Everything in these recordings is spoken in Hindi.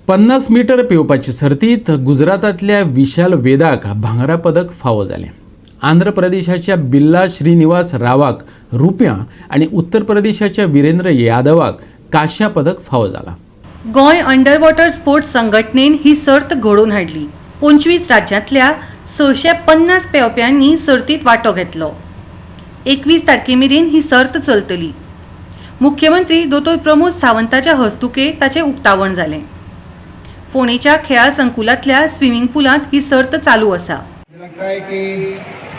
50 मीटर पेंवपाची सर्तीत गुजरातातल्या विशाल वेदाक भांगरा पदक फावो जालें। आंध्र प्रदेशाच्या बिल्ला श्रीनिवास रावाक रुप्या आणि उत्तर प्रदेशाच्या वीरेंद्र यादवाक कांस्य पदक फावो जाला। गोंय अंडर वॉटर स्पोर्ट्स संघटनेन ही सर्त घडोवन हाडली। 25 राज्यांतल्या 650 पेंवप्यांनी सर्तीत वांटो घेतलो। 21 तारखेमेरेन ही सर्त चलतली। मुख्यमंत्री दोतोर प्रमोद सावंताच्या हस्तुके ताचे उक्तावण जालें। फोंडेच्या खेळा संकुलांतल्या स्विमिंग पुलांत ही सर्त चालू आसा। लगता है कि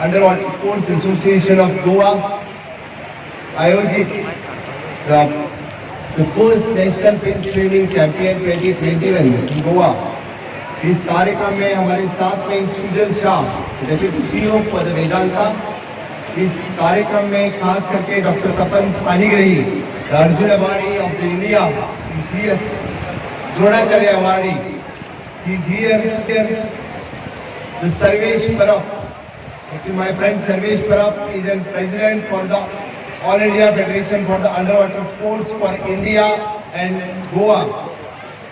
under water sports association of Goa आयोजित the first national swimming champion 2021 in Goa. इस कार्यक्रम में हमारे साथ में Sujal Shah deputy CEO for the Vedanta, इस कार्यक्रम में खास करके doctor Tapan Panigrahi, Arjun awardee of the India, Dronacharya awardee, the Sarvesh Parab. Actually, my friend Sarvesh Parab is the president for the All India Federation for the Underwater Sports for India and Goa.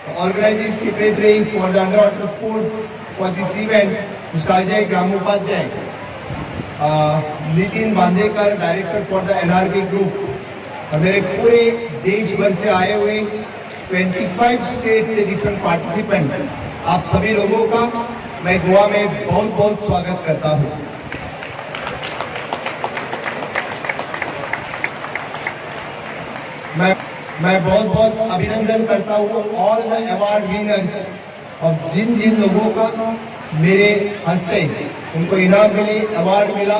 The organizing secretary for the underwater sports for this event, Mr. Ajay Gramupadhyay. Nitin Bandekar, director for the NRB group. और मेरे पूरे देश भर से आए हुए 25 स्टेट से डिफरेंट पार्टिसिपेंट, आप सभी लोगों का मैं गोवा में बहुत बहुत स्वागत करता हूं। मैं बहुत बहुत अभिनंदन करता हूं ऑल द अवार्ड विनर्स और जिन जिन लोगों का मेरे हस्ते उनको इनाम मिले, अवार्ड मिला,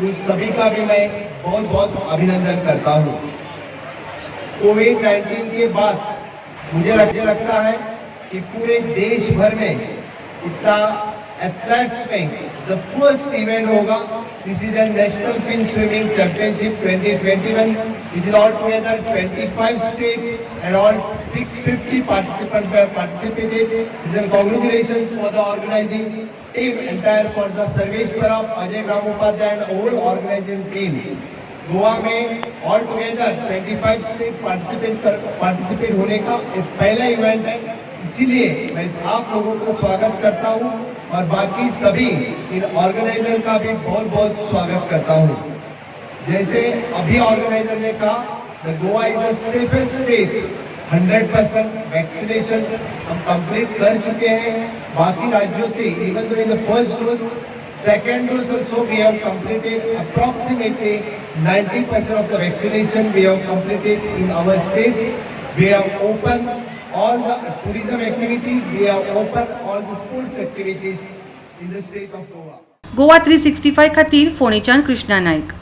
उन सभी का भी मैं बहुत बहुत अभिनंदन करता हूं। कोविड-19 के बाद मुझे लगता है कि पूरे देश भर में इतना एथलेट्स में द फर्स्ट इवेंट होगा। This is the national fin swimming championship 2021 which is altogether 25 states and all 650 participants have participated. Then congratulations for the organizing team, entire for the Sarvesh Parab, Ajay Gramupadhyay and whole organizing team. Goa में ऑल टुगेदर 25 स्टेट पार्टिसिपेट होने का एक पहला इवेंट है, इसीलिए मैं आप लोगों को स्वागत करता हूं और बाकी सभी इन ऑर्गेनाइजर का भी बहुत बहुत स्वागत करता हूं। जैसे अभी ऑर्गेनाइजर ने कहा, the Goa is the safest state, 100% vaccination हम कंप्लीट कर चुके हैं। बाकी राज्यों से even though in the first dose, second dose also we have completed approximately 90% of the vaccination we have completed in our states. We have opened all the tourism activities, we have opened all the sports activities in the state of Goa. Goa 365 खातीर फोंडेच्यान कृष्णा नायक।